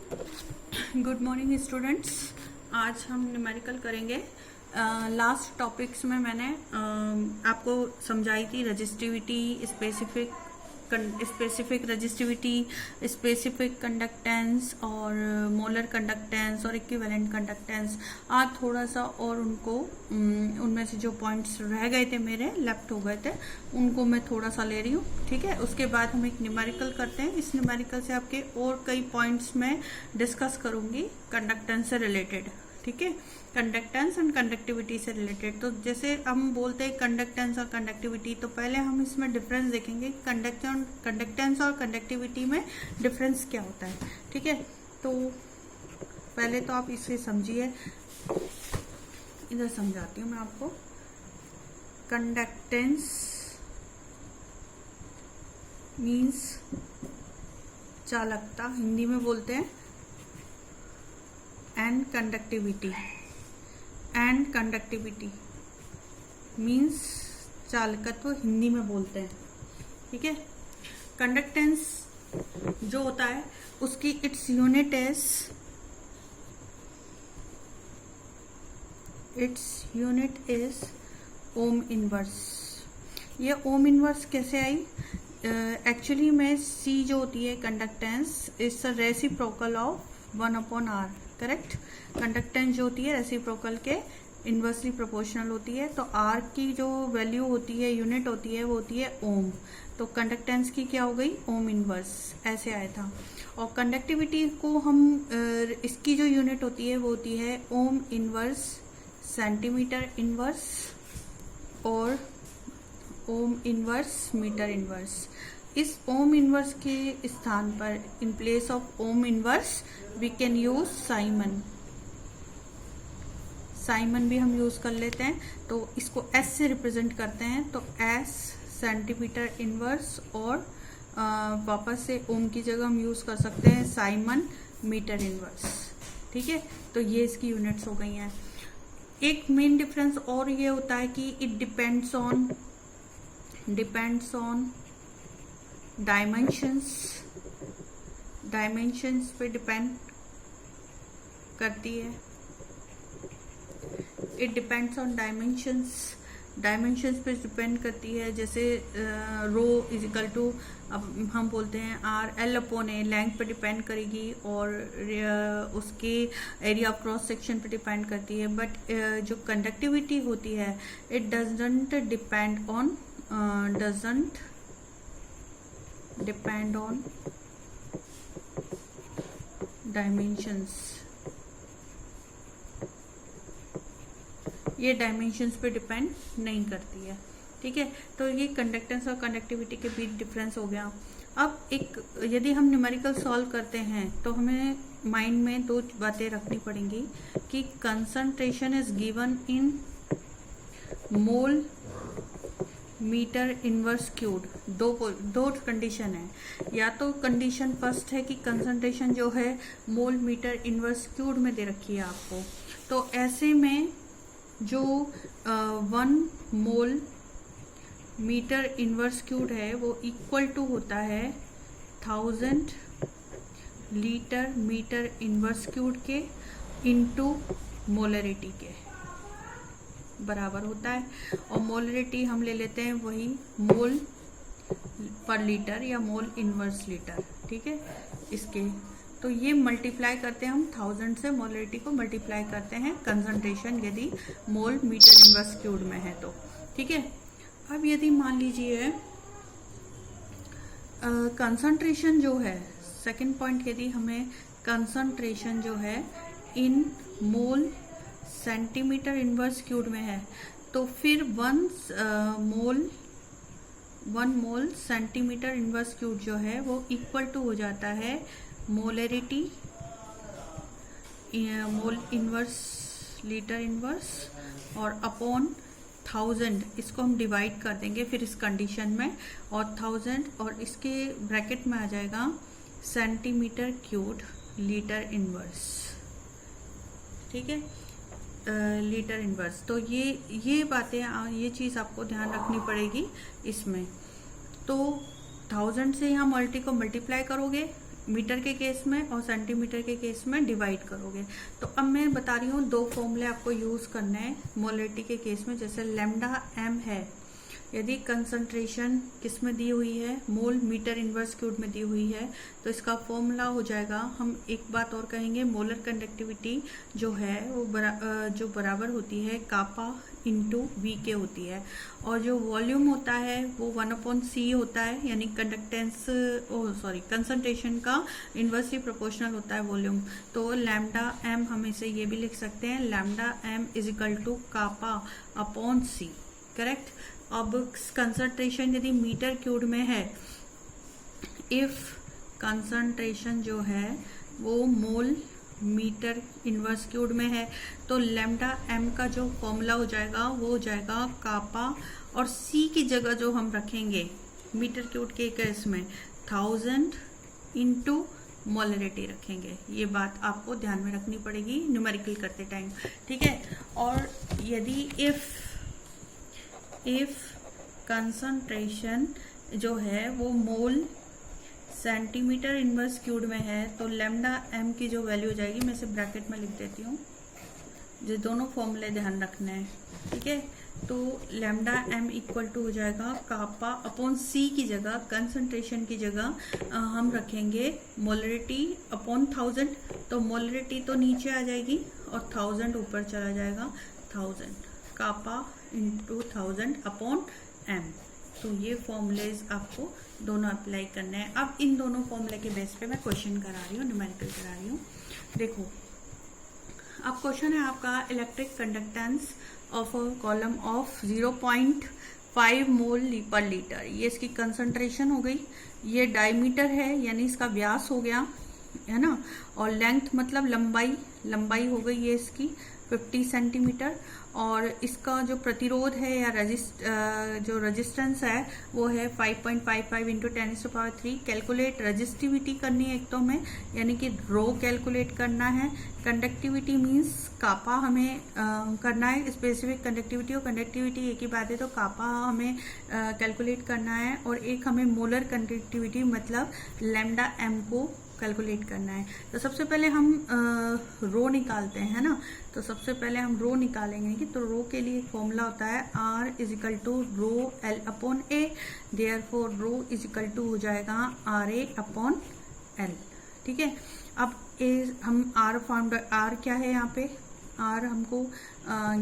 Good morning students. आज हम numerical करेंगे। लास्ट टॉपिक्स में मैंने आपको समझाई थी resistivity, specific resistivity, specific conductance और मोलर कंडक्टेंस और इक्विवेलेंट कंडक्टेंस। आज थोड़ा सा और उनमें से जो पॉइंट्स रह गए थे मेरे लेफ्ट हो गए थे उनको मैं थोड़ा सा ले रही हूँ। ठीक है, उसके बाद हम एक न्यूमेरिकल करते हैं। इस न्यूमेरिकल से आपके और कई पॉइंट्स में डिस्कस करूंगी कंडक्टेंस से रिलेटेड। ठीक है, कंडक्टेंस एंड कंडक्टिविटी से रिलेटेड। तो जैसे हम बोलते हैं कंडक्टेंस और कंडक्टिविटी, तो पहले हम इसमें डिफरेंस देखेंगे। कंडक्टेंस और कंडक्टिविटी में डिफरेंस क्या होता है। ठीक है, तो पहले तो आप इसे समझिए। इधर समझाती हूँ मैं आपको। कंडक्टेंस मीन्स चालकता, हिंदी में बोलते हैं, एंड कंडक्टिविटी मीन्स चालकत्व, हिंदी में बोलते हैं। ठीक है, कंडक्टेंस जो होता है उसकी its unit is ohm inverse. ये ओम इनवर्स कैसे आई? एक्चुअली में सी जो होती है conductance is the reciprocal of 1/r। Correct, conductance जो होती है रेसिप्रोकल के इनवर्सली प्रोपोर्शनल होती है। तो आर की जो वैल्यू होती है, यूनिट होती है, वो होती है ओम। तो कंडक्टेंस की क्या हो गई? ओम इनवर्स, ऐसे आया था। और कंडक्टिविटी को हम इसकी जो यूनिट होती है वो होती है ओम इनवर्स सेंटीमीटर इनवर्स और ओम इनवर्स मीटर इनवर्स। इस ओम इनवर्स के स्थान पर, in place of ohm inverse, we can use siemens भी हम यूज कर लेते हैं। तो इसको एस से रिप्रेजेंट करते हैं, तो एस सेंटीमीटर इनवर्स, और वापस से ओम की जगह हम यूज कर सकते हैं साइमन मीटर इनवर्स। ठीक है, तो ये इसकी यूनिट्स हो गई हैं। एक मेन डिफरेंस और ये होता है कि इट डिपेंड्स ऑन डायमेंशंस पे डिपेंड करती है। इट डिपेंड्स ऑन डायमेंशंस पे डिपेंड करती है। जैसे रो इजिकल टू, अब हम बोलते हैं आर एल अपॉन ए, लेंथ पे डिपेंड करेगी और उसके एरिया ऑफ क्रॉस सेक्शन पे डिपेंड करती है। बट जो कंडक्टिविटी होती है it doesn't depend on dimensions. ये डायमेंशंस पे डिपेंड नहीं करती है। ठीक है, तो ये कंडक्टेंस और कंडक्टिविटी के बीच डिफरेंस हो गया। अब यदि हम न्यूमेरिकल सॉल्व करते हैं तो हमें माइंड में दो बातें रखनी पड़ेंगी कि concentration is given in mole metre inverse cube. दो कंडीशन है। या तो कंडीशन फर्स्ट है कि कंसंट्रेशन जो है मोल मीटर इनवर्स क्यूब में दे रखी है आपको। तो ऐसे में जो 1 मोल मीटर इनवर्स क्यूब है वो इक्वल टू होता है 1000 लीटर मीटर इनवर्स क्यूब के इनटू मोलरिटी के बराबर होता है। और मोलरिटी हम ले लेते हैं वही मोल पर लीटर या मोल इनवर्स लीटर। ठीक है, इसके तो ये मल्टीप्लाई करते हैं हम 1000 से, मोलरिटी को मल्टीप्लाई करते हैं कंसंट्रेशन यदि मोल मीटर इनवर्स क्यूब में है तो। ठीक है, अब यदि मान लीजिए कंसंट्रेशन जो है, सेकंड पॉइंट, यदि हमें कंसंट्रेशन जो है इन मोल सेंटीमीटर इनवर्स क्यूब में है तो फिर 1 मोल सेंटीमीटर इनवर्स क्यूब जो है वो इक्वल टू हो जाता है molarity mole inverse litre inverse और अपॉन 1000। इसको हम डिवाइड कर देंगे फिर इस कंडीशन में, और 1000 और इसके ब्रैकेट में आ जाएगा सेंटीमीटर क्यूब लीटर इनवर्स। ठीक है, लीटर इनवर्स। तो ये बातें, ये चीज़ आपको ध्यान रखनी पड़ेगी इसमें। तो 1000 से यहाँ मल्टी को मल्टीप्लाई करोगे, मीटर के केस में और सेंटीमीटर के केस में डिवाइड करोगे। तो अब मैं बता रही हूँ 2 फॉर्मूले आपको यूज करना है मोलरिटी के केस में। जैसे लैम्डा एम है, यदि कंसंट्रेशन किस में दी हुई है, मोल मीटर इनवर्स क्यूब में दी हुई है, तो इसका फॉर्मूला हो जाएगा, हम एक बात और कहेंगे, मोलर कंडक्टिविटी जो है वो जो बराबर होती है कापा इंटू वी के होती है, और जो वॉल्यूम होता है वो 1/c होता है, यानी कंसंट्रेशन का इन्वर्सली प्रोपोर्शनल होता है वॉल्यूम। तो लैम्डा एम हम इसे ये भी लिख सकते हैं, lambda M is equal to kappa upon C, correct. अब कंसंट्रेशन यदि मीटर क्यूब में है, इफ कंसंट्रेशन जो है वो मोल मीटर इनवर्स क्यूब में है, तो लैम्डा एम का जो फॉर्मूला हो जाएगा वो हो जाएगा कापा, और सी की जगह जो हम रखेंगे मीटर क्यूब के केस में 1000 इंटू मोलरिटी रखेंगे। ये बात आपको ध्यान में रखनी पड़ेगी न्यूमेरिकल करते टाइम, ठीक है। और यदि इफ कंसंट्रेशन जो है वो मोल सेंटीमीटर इनवर्स क्यूब में है, तो लैम्डा एम की जो वैल्यू हो जाएगी, मैं इसे ब्रैकेट में लिख देती हूँ, जो दोनों फॉर्मूले ध्यान रखने हैं, ठीक है। तो लैम्डा एम इक्वल टू हो जाएगा कापा अपॉन सी की जगह, कंसंट्रेशन की जगह हम रखेंगे मोलरिटी अपॉन 1000, तो मोलरिटी तो नीचे आ जाएगी और 1000 ऊपर चला जाएगा, 1000 कापा इंटू 1000 अपॉन एम। तो ये फॉर्मूलेज आपको दोनों अप्लाई करने हैं। अब इन दोनों फॉर्मूले के बेस पे मैं क्वेश्चन करा रही हूँ, न्यूमेरिकल करा रही हूँ। देखो, अब क्वेश्चन है आपका, electric conductance of a column of 0.5 मोल पर लीटर। ये इसकी कंसंट्रेशन हो गई, ये डायमीटर है यानी इसका व्यास हो गया, है ना, और लेंथ मतलब लंबाई हो गई ये इसकी 50 सेंटीमीटर, और इसका जो प्रतिरोध है या जो रेजिस्टेंस है वो है 5.55 इंटू 10⁻³ कैलकुलेट रेजिस्टिविटी करनी है एक तो हमें, यानी कि रो कैलकुलेट करना है। कंडक्टिविटी मींस कापा हमें करना है, स्पेसिफिक कंडक्टिविटी और कंडक्टिविटी एक ही बात है, तो कापा हमें कैलकुलेट करना है, और एक हमें मोलर कंडक्टिविटी मतलब लैम्डा एम को कैलकुलेट करना है। तो सबसे पहले हम रो निकालते हैं, है ना। तो सबसे पहले हम रो निकालेंगे कि तो रो के लिए एक फॉर्मूला होता है R is equal to rho L upon A, therefore rho is equal to हो जाएगा RA अपॉन L, ठीक है। अब हम R क्या है यहाँ पे, R हमको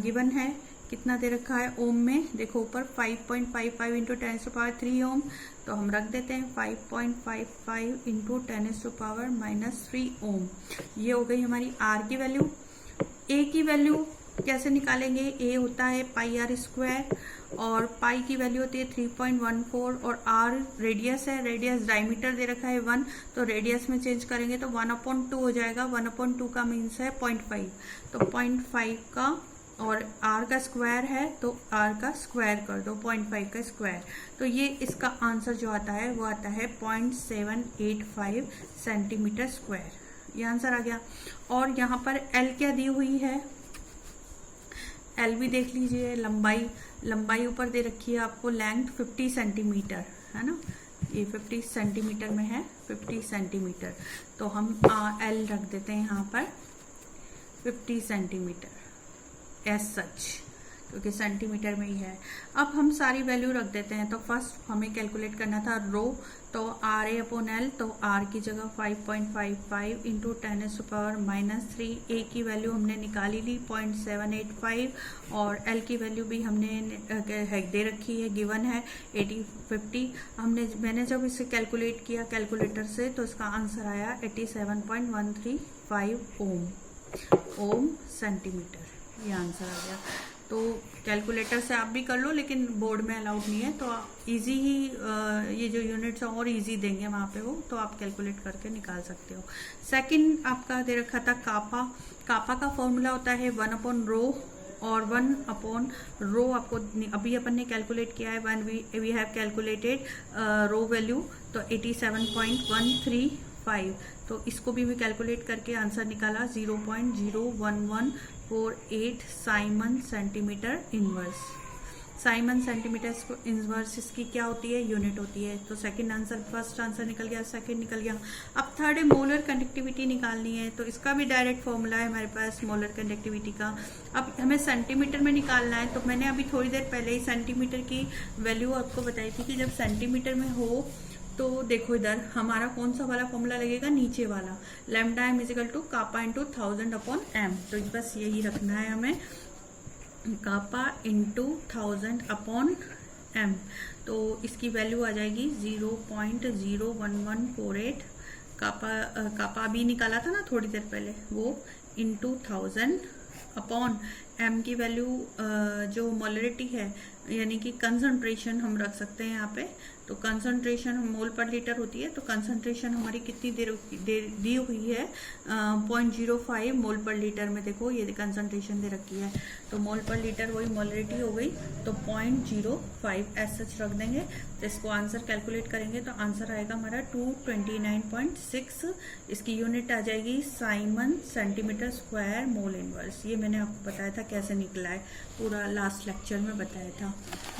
गिवन है, कितना दे रखा है ओम में, देखो ऊपर 5.55 इंटू 10⁻³ ओम, तो हम रख देते हैं 5.55 इंटू 10⁻³ ओम। ये हो गई हमारी R की वैल्यू। A की वैल्यू कैसे निकालेंगे, A होता है πr², और पाई की वैल्यू होती है 3.14, और R रेडियस है, रेडियस डायमीटर दे रखा है 1, तो रेडियस में चेंज करेंगे तो 1/2 हो जाएगा, 1/2 का मीन्स है 0.5, तो 0.5 का, और R का स्क्वायर है तो R का स्क्वायर कर दो, 0.5 का स्क्वायर, तो ये इसका आंसर जो आता है वो आता है 0.785 सेंटीमीटर स्क्वायर, ये आंसर आ गया। और यहाँ पर L क्या दी हुई है, L भी देख लीजिए, लंबाई ऊपर दे रखी है आपको, लेंथ 50 सेंटीमीटर है ना, ये 50 सेंटीमीटर में है, 50 सेंटीमीटर, तो हम L रख देते हैं यहाँ पर 50 सेंटीमीटर एज सच, क्योंकि सेंटीमीटर में ही है। अब हम सारी वैल्यू रख देते हैं। तो फर्स्ट हमें कैलकुलेट करना था रो, तो RA अपॉन L, तो R की जगह 5.55 इंटू 10⁻³ A की वैल्यू हमने निकाली ली 0.785, और L की वैल्यू भी हमने दे रखी है, गिवन है 50। मैंने जब इसे कैलकुलेट किया कैलकुलेटर से, तो इसका आंसर आया 87.135 ओम सेंटीमीटर, ये आंसर आ गया। तो कैलकुलेटर से आप भी कर लो, लेकिन बोर्ड में अलाउड नहीं है, तो इजी ही ये जो यूनिट्स है और इजी देंगे वहाँ पे वो, तो आप कैलकुलेट करके निकाल सकते हो। सेकंड आपका दे रखा था कापा का फॉर्मूला होता है 1/रो, और 1/रो आपको अभी अपन ने कैलकुलेट किया है, we have calculated rho value, तो 87.135, तो इसको भी कैलकुलेट करके आंसर निकाला 0.01148 Simon centimetre inverse. Simon centimetre inverse इसकी क्या होती है, यूनिट होती है। तो सेकंड आंसर, फर्स्ट आंसर निकल गया, सेकंड निकल गया। अब थर्ड है मोलर कंडक्टिविटी निकालनी है, तो इसका भी डायरेक्ट फॉर्मूला है हमारे पास मोलर कंडक्टिविटी का। अब हमें सेंटीमीटर में निकालना है, तो मैंने अभी थोड़ी देर पहले ही सेंटीमीटर की वैल्यू आपको बताई थी कि जब सेंटीमीटर में हो तो देखो इधर हमारा कौन सा वाला फॉर्मूला लगेगा, नीचे वाला, lambda M is equal to kappa into 1000 upon M. तो बस यही रखना है हमें, कापा इंटू 1000 अपॉन एम। तो इसकी वैल्यू आ जाएगी 0.01148। कापा भी निकाला था ना थोड़ी देर पहले, वो इंटू 1000 अपॉन एम की वैल्यू जो मोलरिटी है यानी कि कंसंट्रेशन हम रख सकते हैं यहाँ पे। तो कंसंट्रेशन मोल पर लीटर होती है, तो कंसंट्रेशन हमारी कितनी दी हुई है 0.05 मोल पर लीटर में। देखो ये कंसंट्रेशन दे रखी है, तो मोल पर लीटर वही मोलरिटी हो गई, तो 0.05 एज सच रख देंगे। तो इसको आंसर कैलकुलेट करेंगे तो आंसर आएगा हमारा 229.6। इसकी यूनिट आ जाएगी Simon centimetre square mole inverse. ये मैंने आपको बताया था कैसे निकला है, पूरा लास्ट लेक्चर में बताया था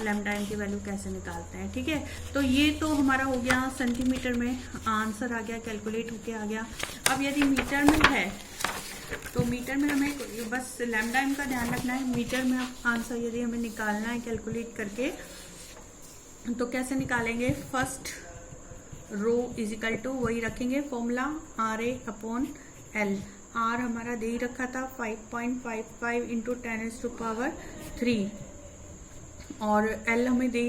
लैम्डा एम की वैल्यू कैसे निकालते हैं। ठीक है, तो ये तो हमारा हो गया सेंटीमीटर में, आंसर आ गया, कैलकुलेट होके आ गया। अब यदि मीटर में है तो मीटर में हमें बस लैम्डा एम का ध्यान रखना है। मीटर में आंसर यदि हमें निकालना है कैलकुलेट करके तो कैसे निकालेंगे, फर्स्ट रो इजिकल टू वही रखेंगे formula RA upon L। R हमारा दे ही रखा था 5.55 इंटू 10⁻³ और एल हमें दे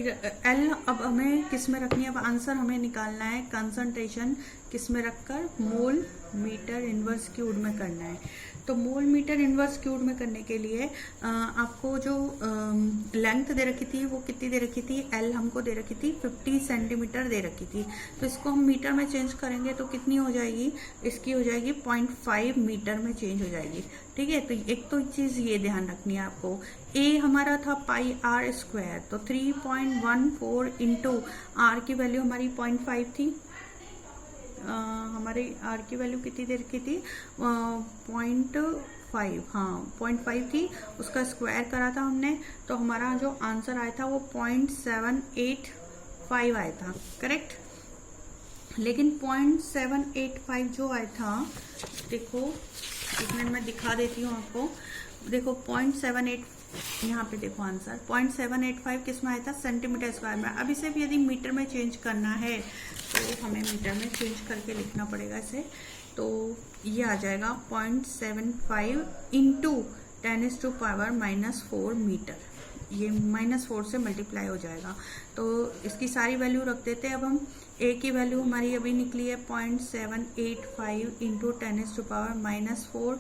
एल अब हमें किस में रखनी है, अब आंसर हमें निकालना है कंसंट्रेशन किस में रखकर, मोल मीटर इनवर्स क्यूब में करना है। तो मोल मीटर इनवर्स क्यूब में करने के लिए आपको जो लेंथ दे रखी थी वो कितनी दे रखी थी, एल हमको दे रखी थी 50 सेंटीमीटर दे रखी थी। तो इसको हम मीटर में चेंज करेंगे तो कितनी हो जाएगी, इसकी हो जाएगी 0.5 मीटर में चेंज हो जाएगी। ठीक है, तो एक तो चीज ये ध्यान रखनी है आपको। ए हमारा था πr², तो 3.14 इंटू आर की वैल्यू हमारी 0.5 थी। हमारी आर की वैल्यू कितनी देर की थी 0.5, हाँ 0.5 थी, उसका स्क्वायर करा था हमने, तो हमारा जो आंसर आया था वो 0.785 आया था, करेक्ट। लेकिन 0.785 जो आया था, देखो एक मिनट में दिखा देती हूँ आपको। देखो 0.78 यहाँ पे देखो आंसर 0.785 किस में आया था, सेंटीमीटर स्क्वायर में। अब इसे भी यदि मीटर में चेंज करना है तो हमें मीटर में चेंज करके लिखना पड़ेगा इसे। तो ये आ जाएगा 0.75 इंटू 10⁻⁻⁴ मीटर, ये -4 से मल्टीप्लाई हो जाएगा। तो इसकी सारी वैल्यू रख देते हैं। अब हम ए की वैल्यू हमारी अभी निकली है 0.785 इंटू 10⁻⁻⁴,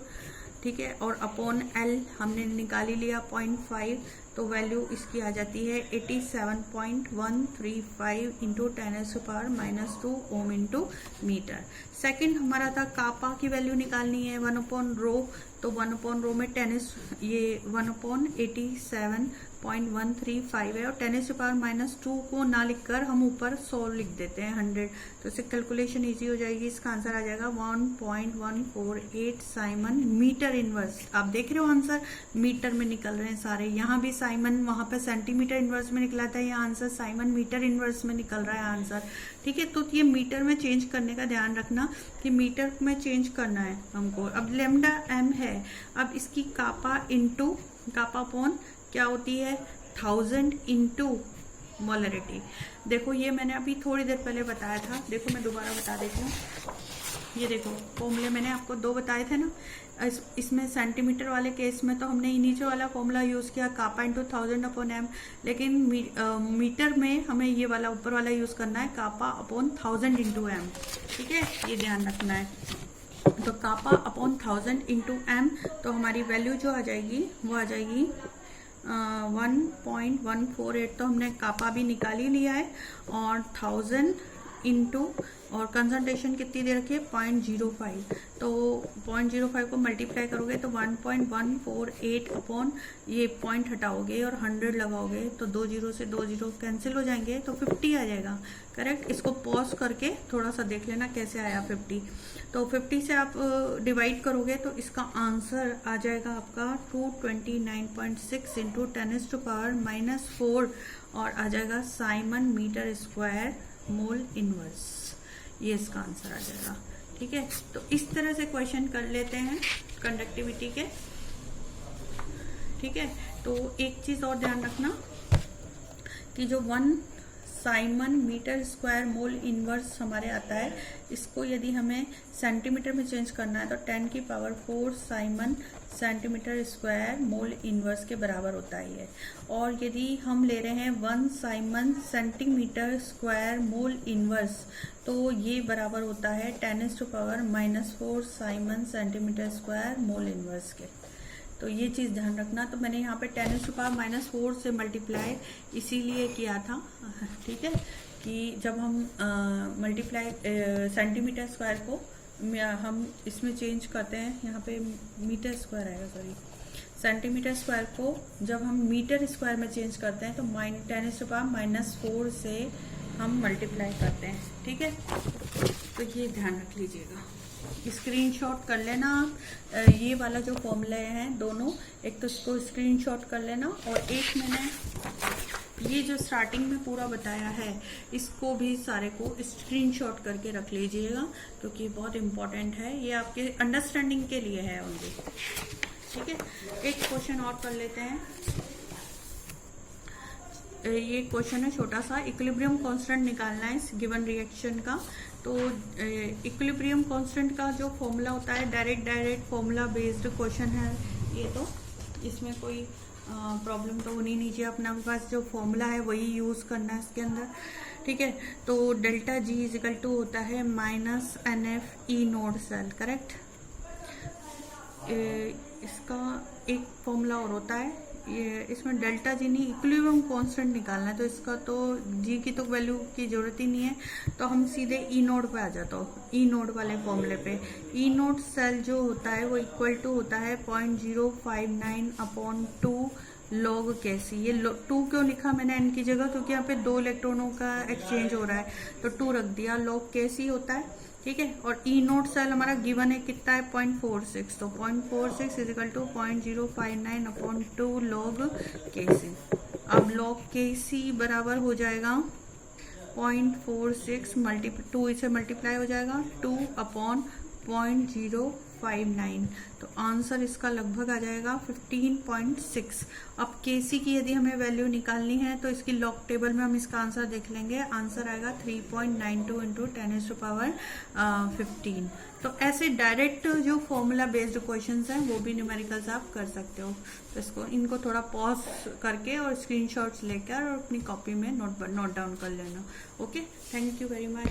ठीक है, और अपॉन एल हमने निकाली लिया 0.5, तो वैल्यू इसकी आ जाती है 87.135 into 10⁻⁻² ohm into metre. Second हमारा था कापा की वैल्यू निकालनी है 1/रो, तो 1/रो में 1/87.135 है, और 10⁻⁻² को ना लिखकर हम ऊपर 100 लिख देते हैं 100, तो इससे कैलकुलेशन इजी हो जाएगी। इसका आंसर आ जाएगा 1.148 साइमन मीटर इनवर्स। आप देख रहे हो आंसर मीटर में निकल रहे हैं सारे, यहाँ भी साइमन, वहां पे सेंटीमीटर इनवर्स में निकला था, यहाँ आंसर साइमन मीटर इनवर्स में निकल रहा है आंसर। ठीक है, तो ये मीटर में चेंज करने का ध्यान रखना कि मीटर में चेंज करना है हमको। अब लैम्डा एम है, अब इसकी कापा इंटू कापा अपॉन क्या होती है 1000 इंटू मोलरिटी। देखो ये मैंने अभी थोड़ी देर पहले बताया था, देखो मैं दोबारा बता देती हूँ। ये देखो फॉर्मूले मैंने आपको 2 बताए थे ना, इसमें सेंटीमीटर वाले केस में तो हमने नीचे वाला फॉर्मूला यूज किया कापा इंटू 1000 अपॉन एम, लेकिन मीटर में हमें ये वाला ऊपर वाला यूज करना है कापा अपॉन 1000 इंटू एम। ठीक है, ये ध्यान रखना है। तो कापा अपॉन 1000 इंटू एम, तो हमारी वैल्यू जो आ जाएगी वो आ जाएगी 1.148, तो हमने कापा भी निकाल ही लिया है, और 1000 इंटू और कंसंट्रेशन कितनी दे रखी है 0.05, तो 0.05 को मल्टीप्लाई करोगे तो 1.148 अपॉन ये पॉइंट हटाओगे और 100 लगाओगे तो 2 जीरो से 2 जीरो कैंसिल हो जाएंगे तो 50 आ जाएगा। करेक्ट। इसको पॉज करके थोड़ा सा देख लेना कैसे आया 50। तो 50 से आप डिवाइड करोगे तो इसका आंसर आ जाएगा आपका 229.6 इंटू 10⁻⁻4 और आ जाएगा siemens metre square mole inverse. ये इसका आंसर आ जाएगा। ठीक है, तो इस तरह से क्वेश्चन कर लेते हैं कंडक्टिविटी के। ठीक है, तो एक चीज और ध्यान रखना कि जो 1 siemens metre square mole inverse हमारे आता है, इसको यदि हमें सेंटीमीटर में चेंज करना है तो 10⁻⁴ Simon centimetre square mole inverse के बराबर होता है। और यदि हम ले रहे हैं 1 Simon centimetre square mole inverse तो ये बराबर होता है 10⁻⁻4 Simon centimetre square mole inverse के। तो ये चीज़ ध्यान रखना। तो मैंने यहाँ पे 10⁻⁻4 से मल्टीप्लाई इसीलिए किया था। ठीक है, कि जब हम मल्टीप्लाई सेंटीमीटर स्क्वायर को हम इसमें चेंज करते हैं, यहाँ पे मीटर स्क्वायर आएगा, सॉरी, सेंटीमीटर स्क्वायर को जब हम मीटर स्क्वायर में चेंज करते हैं तो 10⁻⁻4 से हम मल्टीप्लाई करते हैं। ठीक है, तो ये ध्यान रख लीजिएगा, स्क्रीनशॉट कर लेना आप। ये वाला जो फॉर्मूले हैं दोनों, एक तो इसको स्क्रीनशॉट कर लेना और एक मैंने ये जो स्टार्टिंग में पूरा बताया है इसको भी सारे को स्क्रीनशॉट करके रख लीजिएगा क्योंकि बहुत इंपॉर्टेंट है, ये आपके अंडरस्टैंडिंग के लिए है ओनली। ठीक है, एक क्वेश्चन और कर लेते हैं। ये क्वेश्चन है छोटा सा, इक्विलिब्रियम कांस्टेंट निकालना है इस गिवन रिएक्शन का। तो इक्विलिब्रियम कांस्टेंट का जो फॉर्मूला होता है डायरेक्ट फॉर्मूला बेस्ड क्वेश्चन है ये, तो इसमें कोई प्रॉब्लम तो होनी नहीं चाहिए। अपना पास जो फॉर्मूला है वही यूज करना है इसके अंदर। ठीक है, तो डेल्टा जी इजिकल टू होता है -NF E naught cell. Correct. इसका एक फॉर्मूला और होता है, ये इसमें डेल्टा जी नहीं इक्विलिब्रियम कांस्टेंट निकालना है, तो इसका तो जी की तो वैल्यू की जरूरत ही नहीं है, तो हम सीधे ई नोड पे आ जाता हूँ, ई नोड वाले फॉर्मूले पे। ई नोड सेल जो होता है वो इक्वल टू होता है 0.059 अपॉन 2 log Kc। ये 2 क्यों लिखा मैंने n की जगह, क्योंकि यहाँ पे 2 इलेक्ट्रॉनों का एक्सचेंज हो रहा है तो 2 रख दिया, log Kc होता है। ठीक है, और ई नोट सेल हमारा गिवन है कितना है 0.46, तो 0.46 is equal to 0.059 upon 2 log Kc। अब log Kc बराबर हो जाएगा 0.46 2 से मल्टीप्लाई हो जाएगा 2 अपॉन 0.059, तो आंसर इसका लगभग आ जाएगा 15.6। अब Kc की यदि हमें वैल्यू निकालनी है तो इसकी लॉग टेबल में हम इसका आंसर देख लेंगे, आंसर आएगा 3.92 इंटू 10⁻15। तो ऐसे डायरेक्ट जो फॉर्मूला बेस्ड क्वेश्चंस हैं वो भी न्यूमेरिकल्स आप कर सकते हो। तो इनको थोड़ा पॉज करके और स्क्रीनशॉट्स लेकर और अपनी कॉपी में नोट डाउन कर लेना। Okay, thank you very much.